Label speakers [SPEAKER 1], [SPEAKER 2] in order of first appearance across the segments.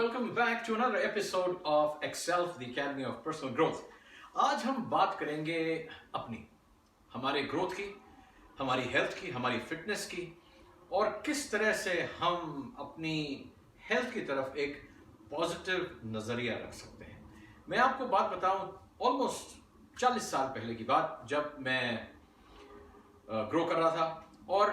[SPEAKER 1] welcome back to another episode of Excel, the Academy of Personal Growth. आज हम बात करेंगे हमारे ग्रोथ की, हमारी हेल्थ की, हमारी फिटनेस की और किस तरह से हम अपनी हेल्थ की तरफ एक पॉजिटिव नज़रिया रख सकते हैं। मैं आपको बात बताऊं, ऑलमोस्ट 40 साल पहले की बात, जब मैं ग्रो कर रहा था और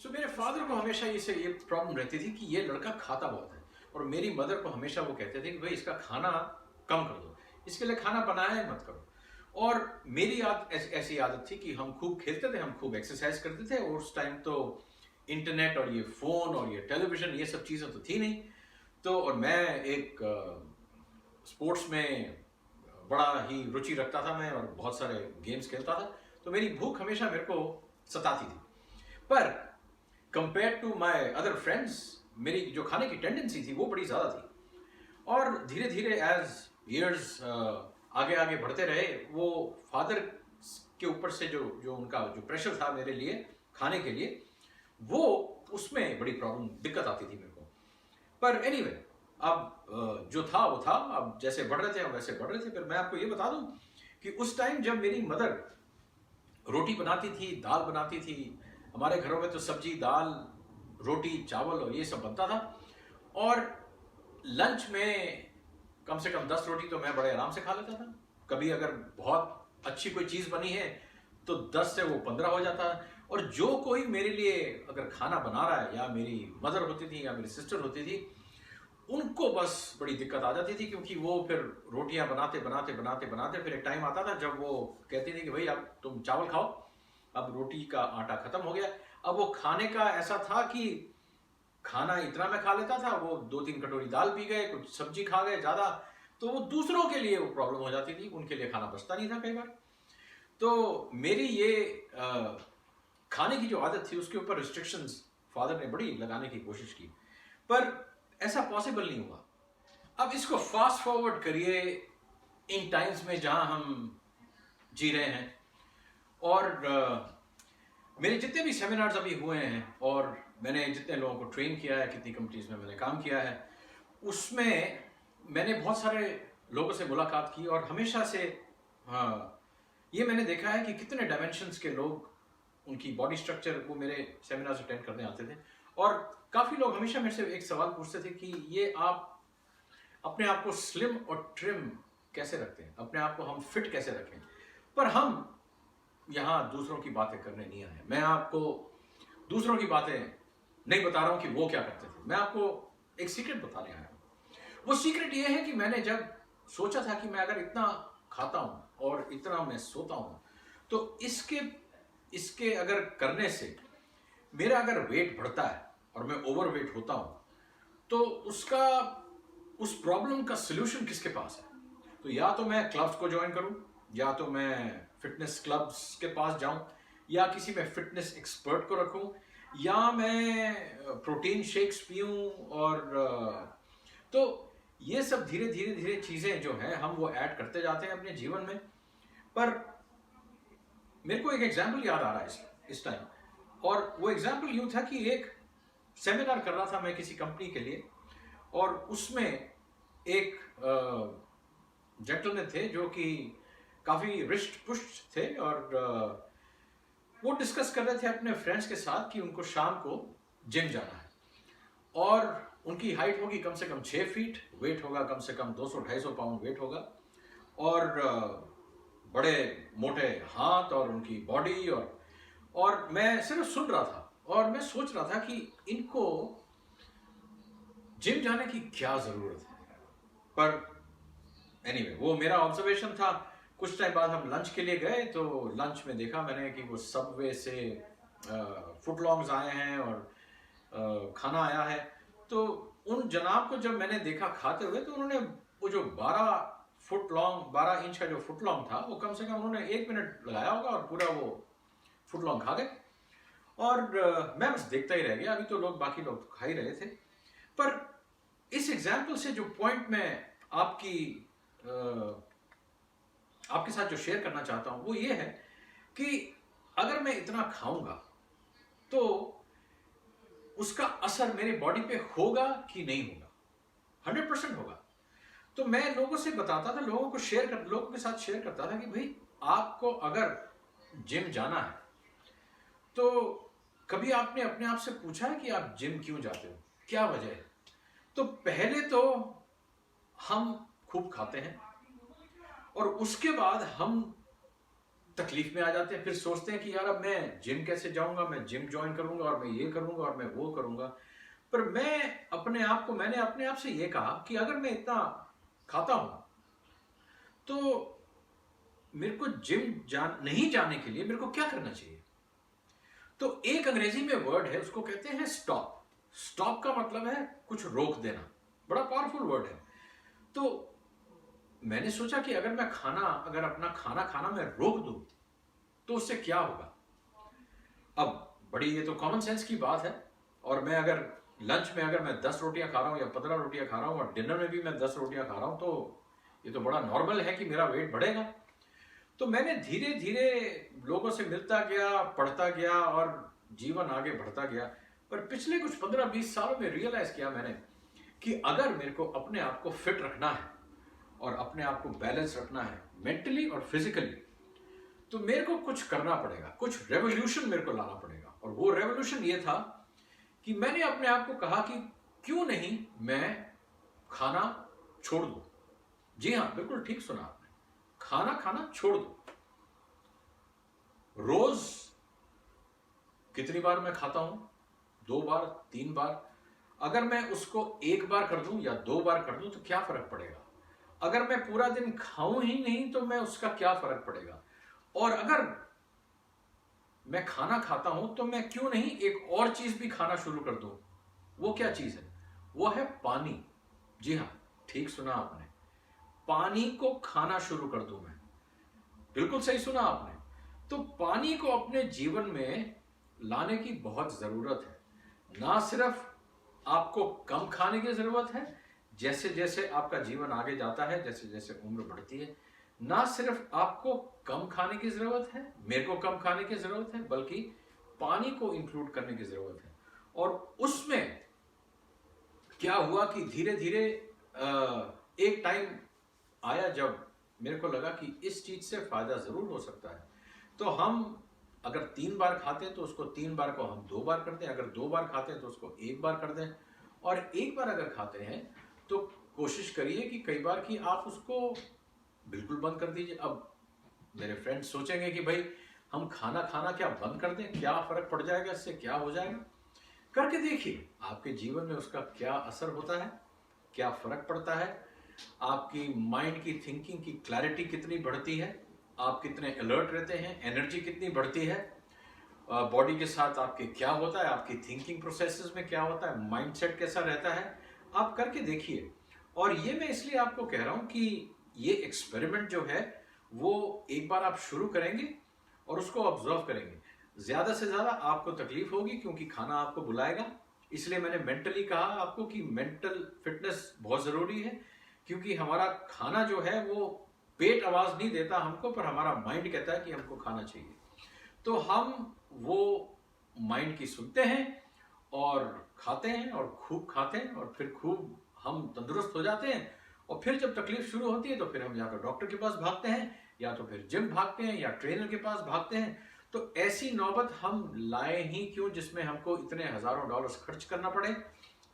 [SPEAKER 1] मेरे फादर को हमेशा ये प्रॉब्लम रहती थी कि ये लड़का खाता बहुत है और मेरी मदर को हमेशा वो कहते थे कि भाई इसका खाना कम कर दो, इसके लिए खाना बनाया मत करो। और मेरी ऐसी आदत थी कि हम खूब खेलते थे, हम खूब एक्सरसाइज करते थे और उस टाइम तो इंटरनेट और ये फ़ोन और ये टेलीविज़न ये सब चीज़ें तो थी नहीं। तो और मैं एक स्पोर्ट्स में बड़ा ही रुचि रखता था मैं और बहुत सारे गेम्स खेलता था, तो मेरी भूख हमेशा मेरे को सताती थी। पर compare to my other friends, मेरी जो खाने की टेंडेंसी थी वो बड़ी ज़्यादा थी। और धीरे धीरे एज ईयर्स आगे आगे बढ़ते रहे, वो फादर के ऊपर से जो उनका जो प्रेशर था मेरे लिए खाने के लिए, वो उसमें बड़ी दिक्कत आती थी मेरे को। पर एनीवे, अब जो था वो था, अब जैसे बढ़ रहे थे हम वैसे बढ़ रहे थे। फिर मैं आपको ये बता दूं कि उस टाइम जब मेरी मदर रोटी बनाती थी, दाल बनाती थी, हमारे घरों में तो सब्जी, दाल, रोटी, चावल और ये सब बनता था। और लंच में कम से कम 10 रोटी तो मैं बड़े आराम से खा लेता था। कभी अगर बहुत अच्छी कोई चीज़ बनी है तो 10 से वो 15 हो जाता। और जो कोई मेरे लिए अगर खाना बना रहा है, या मेरी मदर होती थी या मेरी सिस्टर होती थी, उनको बस बड़ी दिक्कत आ जाती थी, क्योंकि वो फिर रोटियां बनाते बनाते बनाते बनाते फिर एक टाइम आता था जब वो कहती थी कि भाई अब तुम चावल खाओ, अब रोटी का आटा खत्म हो गया। अब वो खाने का ऐसा था कि खाना इतना मैं खा लेता था, वो 2-3 कटोरी दाल पी गए, कुछ सब्जी खा गए ज़्यादा, तो वो दूसरों के लिए वो प्रॉब्लम हो जाती थी, उनके लिए खाना बचता नहीं था कई बार। तो मेरी ये खाने की जो आदत थी उसके ऊपर रिस्ट्रिक्शंस फादर ने बड़ी लगाने की कोशिश की, पर ऐसा पॉसिबल नहीं हुआ। अब इसको फास्ट फॉरवर्ड करिए इन टाइम्स में जहां हम जी रहे हैं, और मेरे जितने भी सेमिनार्स अभी हुए हैं और मैंने जितने लोगों को ट्रेन किया है, कितनी कंपनीज में मैंने काम किया है, उसमें मैंने बहुत सारे लोगों से मुलाकात की और हमेशा से ये मैंने देखा है कि कितने डायमेंशंस के लोग, उनकी बॉडी स्ट्रक्चर, वो मेरे सेमिनार्स अटेंड करने आते थे। और काफ़ी लोग हमेशा मेरे से एक सवाल पूछते थे कि ये आप अपने आप को स्लिम और ट्रिम कैसे रखते हैं, अपने आप को हम फिट कैसे रखें। पर हम यहाँ दूसरों की बातें करने नहीं आए। मैं आपको दूसरों की बातें नहीं बता रहा हूँ कि वो क्या करते थे, मैं आपको एक सीक्रेट बताने आया हूँ। वो सीक्रेट ये है कि मैंने जब सोचा था कि मैं अगर इतना खाता हूँ और इतना मैं सोता हूँ, तो इसके अगर करने से मेरा अगर वेट बढ़ता है और मैं ओवरवेट होता हूँ, तो उस प्रॉब्लम का सलूशन किसके पास है। तो या तो मैं क्लब्स को ज्वाइन करूँ, या तो मैं फिटनेस क्लब्स के पास जाऊं, या किसी में फिटनेस एक्सपर्ट को रखूं, या मैं प्रोटीन शेक्स पीऊं। और तो ये सब धीरे धीरे धीरे चीज़ें जो हैं हम वो ऐड करते जाते हैं अपने जीवन में। पर मेरे को एक एग्जाम्पल याद आ रहा है इस टाइम, और वो एग्जाम्पल यूँ था कि एक सेमिनार कर रहा था मैं किसी कंपनी के लिए, और उसमें एक जेंटलमैन थे जो कि काफ़ी रिस्ट पुष्ट थे, और वो डिस्कस कर रहे थे अपने फ्रेंड्स के साथ कि उनको शाम को जिम जाना है, और उनकी हाइट होगी कम से कम 6 फीट, वेट होगा कम से कम 200-250 पाउंड वेट होगा, और बड़े मोटे हाथ और उनकी बॉडी। और मैं सिर्फ सुन रहा था और मैं सोच रहा था कि इनको जिम जाने की क्या ज़रूरत है। पर एनीवे, वो मेरा ऑब्जर्वेशन था। कुछ टाइम बाद हम लंच के लिए गए, तो लंच में देखा मैंने कि वो सबवे से फुटलॉन्ग्स आए हैं और खाना आया है। तो उन जनाब को जब मैंने देखा खाते हुए, तो उन्होंने वो जो 12 इंच का जो फुटलॉन्ग था, वो कम से कम उन्होंने 1 मिनट लगाया होगा और पूरा वो फुटलॉन्ग खा गए। और मैं बस देखता ही रह गया। अभी तो बाकी लोग तो खा ही रहे थे। पर इस एग्जाम्पल से जो पॉइंट मैं आपके साथ जो शेयर करना चाहता हूं वो ये है कि अगर मैं इतना खाऊंगा तो उसका असर मेरे बॉडी पे होगा कि नहीं होगा। 100% होगा। तो मैं लोगों से बताता था, लोगों के साथ शेयर करता था कि भाई आपको अगर जिम जाना है तो कभी आपने अपने आप से पूछा है कि आप जिम क्यों जाते हो, क्या वजह है? तो पहले तो हम खूब खाते हैं और उसके बाद हम तकलीफ में आ जाते हैं, फिर सोचते हैं कि यार अब मैं जिम कैसे जाऊंगा, मैं जिम ज्वाइन करूंगा और मैं ये करूंगा और मैं वो करूंगा। पर मैंने अपने आप से ये कहा कि अगर मैं इतना खाता हूं तो मेरे को नहीं जाने के लिए मेरे को क्या करना चाहिए? तो एक अंग्रेजी में वर्ड है, उसको कहते हैं स्टॉप। स्टॉप का मतलब है कुछ रोक देना, बड़ा पावरफुल वर्ड है। तो मैंने सोचा कि अगर अपना खाना खाना मैं रोक दूं तो उससे क्या होगा? अब बड़ी ये तो कॉमन सेंस की बात है, और मैं अगर लंच में अगर मैं 10 रोटियां खा रहा हूं या 15 रोटियां खा रहा हूं और डिनर में भी मैं 10 रोटियां खा रहा हूं तो ये तो बड़ा नॉर्मल है कि मेरा वेट बढ़ेगा। तो मैंने धीरे धीरे लोगों से मिलता गया, पढ़ता गया और जीवन आगे बढ़ता गया। पर पिछले कुछ 15-20 सालों में रियलाइज किया मैंने कि अगर मेरे को अपने आप को फिट रखना है और अपने आप को बैलेंस रखना है मेंटली और फिजिकली, तो मेरे को कुछ करना पड़ेगा, कुछ रेवोल्यूशन मेरे को लाना पड़ेगा। और वो रेवोल्यूशन ये था कि मैंने अपने आप को कहा कि क्यों नहीं मैं खाना छोड़ दूं। जी हाँ, बिल्कुल ठीक सुना आपने, खाना खाना छोड़ दूं। रोज कितनी बार मैं खाता हूं? 2 बार, 3 बार। अगर मैं उसको 1 बार कर दूं या 2 बार कर दूं तो क्या फर्क पड़ेगा? अगर मैं पूरा दिन खाऊं ही नहीं तो मैं उसका क्या फर्क पड़ेगा? और अगर मैं खाना खाता हूं तो मैं क्यों नहीं एक और चीज भी खाना शुरू कर दूं? वो क्या चीज है? वो है पानी। जी हां, ठीक सुना आपने, पानी को खाना शुरू कर दूं मैं। बिल्कुल सही सुना आपने। तो पानी को अपने जीवन में लाने की बहुत जरूरत है। ना सिर्फ आपको कम खाने की जरूरत है, जैसे जैसे आपका जीवन आगे जाता है, जैसे जैसे उम्र बढ़ती है, ना सिर्फ आपको कम खाने की जरूरत है, मेरे को कम खाने की जरूरत है, बल्कि पानी को इंक्लूड करने की जरूरत है। और उसमें क्या हुआ कि धीरे धीरे एक टाइम आया जब मेरे को लगा कि इस चीज से फायदा जरूर हो सकता है। तो हम अगर 3 बार खाते हैं तो उसको 3 बार को हम 2 बार कर दें, अगर 2 बार खाते हैं तो उसको 1 बार कर दें, और 1 बार अगर खाते हैं तो कोशिश करिए कि कई बार कि आप उसको बिल्कुल बंद कर दीजिए। अब मेरे फ्रेंड्स सोचेंगे कि भाई हम खाना खाना क्या बंद कर दें, क्या फर्क पड़ जाएगा, इससे क्या हो जाएगा? करके देखिए आपके जीवन में उसका क्या असर होता है, क्या फर्क पड़ता है, आपकी माइंड की थिंकिंग की क्लैरिटी कितनी बढ़ती है, आप कितने अलर्ट रहते हैं, एनर्जी कितनी बढ़ती है, बॉडी के साथ आपके क्या होता है, आपकी थिंकिंग प्रोसेसेस में क्या होता है, माइंडसेट कैसा रहता है। आप करके देखिए। और ये मैं इसलिए आपको कह रहा हूं कि ये एक्सपेरिमेंट जो है वो एक बार आप शुरू करेंगे और उसको ऑब्जर्व करेंगे, ज्यादा से ज्यादा आपको तकलीफ होगी क्योंकि खाना आपको बुलाएगा। इसलिए मैंने मेंटली कहा आपको कि मेंटल फिटनेस बहुत जरूरी है, क्योंकि हमारा खाना जो है वो पेट आवाज नहीं देता हमको, पर हमारा माइंड कहता है कि हमको खाना चाहिए। तो हम वो माइंड की सुनते हैं और खाते हैं और खूब खाते हैं और फिर खूब हम तंदुरुस्त हो जाते हैं। और फिर जब तकलीफ शुरू होती है तो फिर हम या तो डॉक्टर के पास भागते हैं या तो फिर जिम भागते हैं या ट्रेनर के पास भागते हैं। तो ऐसी नौबत हम लाए ही क्यों जिसमें हमको इतने हजारों डॉलर्स खर्च करना पड़े,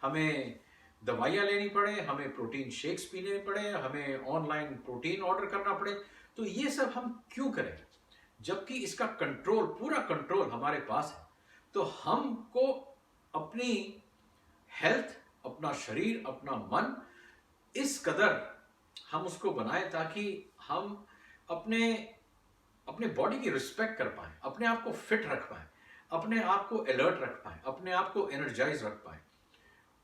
[SPEAKER 1] हमें दवाइयां लेनी पड़े, हमें प्रोटीन शेक्स पीने पड़े, हमें ऑनलाइन प्रोटीन ऑर्डर करना पड़े। तो ये सब हम क्यों करें जबकि इसका कंट्रोल, पूरा कंट्रोल हमारे पास है। तो हमको अपनी हेल्थ, अपना शरीर, अपना मन इस कदर हम उसको बनाए ताकि हम अपने अपने बॉडी की रिस्पेक्ट कर पाए, अपने आप को फिट रख पाए, अपने आप को अलर्ट रख पाए, अपने आप को एनर्जाइज रख पाए,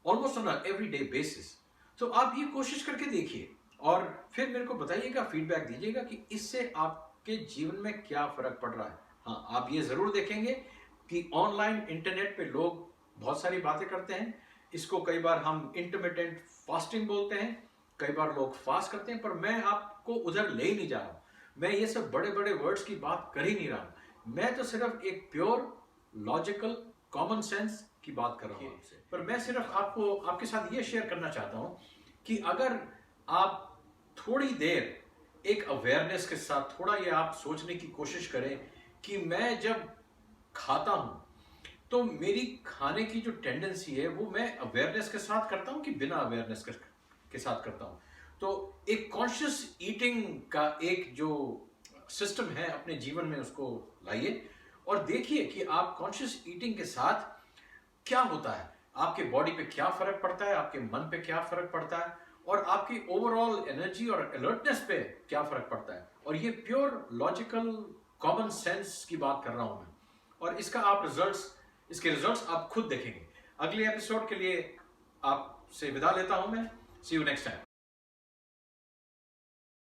[SPEAKER 1] ऑलमोस्ट ऑन एवरीडे बेसिस। तो आप ये कोशिश करके देखिए और फिर मेरे को बताइएगा, फीडबैक दीजिएगा कि इससे आपके जीवन में क्या फर्क पड़ रहा है। हाँ, आप ये जरूर देखेंगे कि ऑनलाइन इंटरनेट पे लोग बहुत सारी बातें करते हैं। इसको कई बार हम इंटरमिटेंट फास्टिंग बोलते हैं, कई बार लोग फास्ट करते हैं, पर मैं आपको उधर ले ही नहीं जा रहा हूं। मैं ये सब बड़े बड़े वर्ड्स की बात कर ही नहीं रहा हूं। मैं तो सिर्फ एक प्योर लॉजिकल कॉमन सेंस की बात कर रहा हूं आपसे। पर मैं सिर्फ आपको आपके साथ ये शेयर करना चाहता हूं कि अगर आप थोड़ी देर एक अवेयरनेस के साथ थोड़ा ये आप सोचने की कोशिश करें कि मैं जब खाता हूं तो मेरी खाने की जो टेंडेंसी है वो मैं अवेयरनेस के साथ करता हूं कि बिना अवेयरनेस के साथ करता हूं। तो एक कॉन्शियस ईटिंग का एक जो सिस्टम है अपने जीवन में उसको लाइए और देखिए कि आप कॉन्शियस ईटिंग के साथ क्या होता है, आपके बॉडी पे क्या फर्क पड़ता है, आपके मन पे क्या फर्क पड़ता है और आपकी ओवरऑल एनर्जी और अलर्टनेस पे क्या फर्क पड़ता है। और ये प्योर लॉजिकल कॉमन सेंस की बात कर रहा हूं मैं, और इसके रिजल्ट्स आप खुद देखेंगे। अगले एपिसोड के लिए आपसे विदा लेता हूं मैं। सी यू नेक्स्ट टाइम।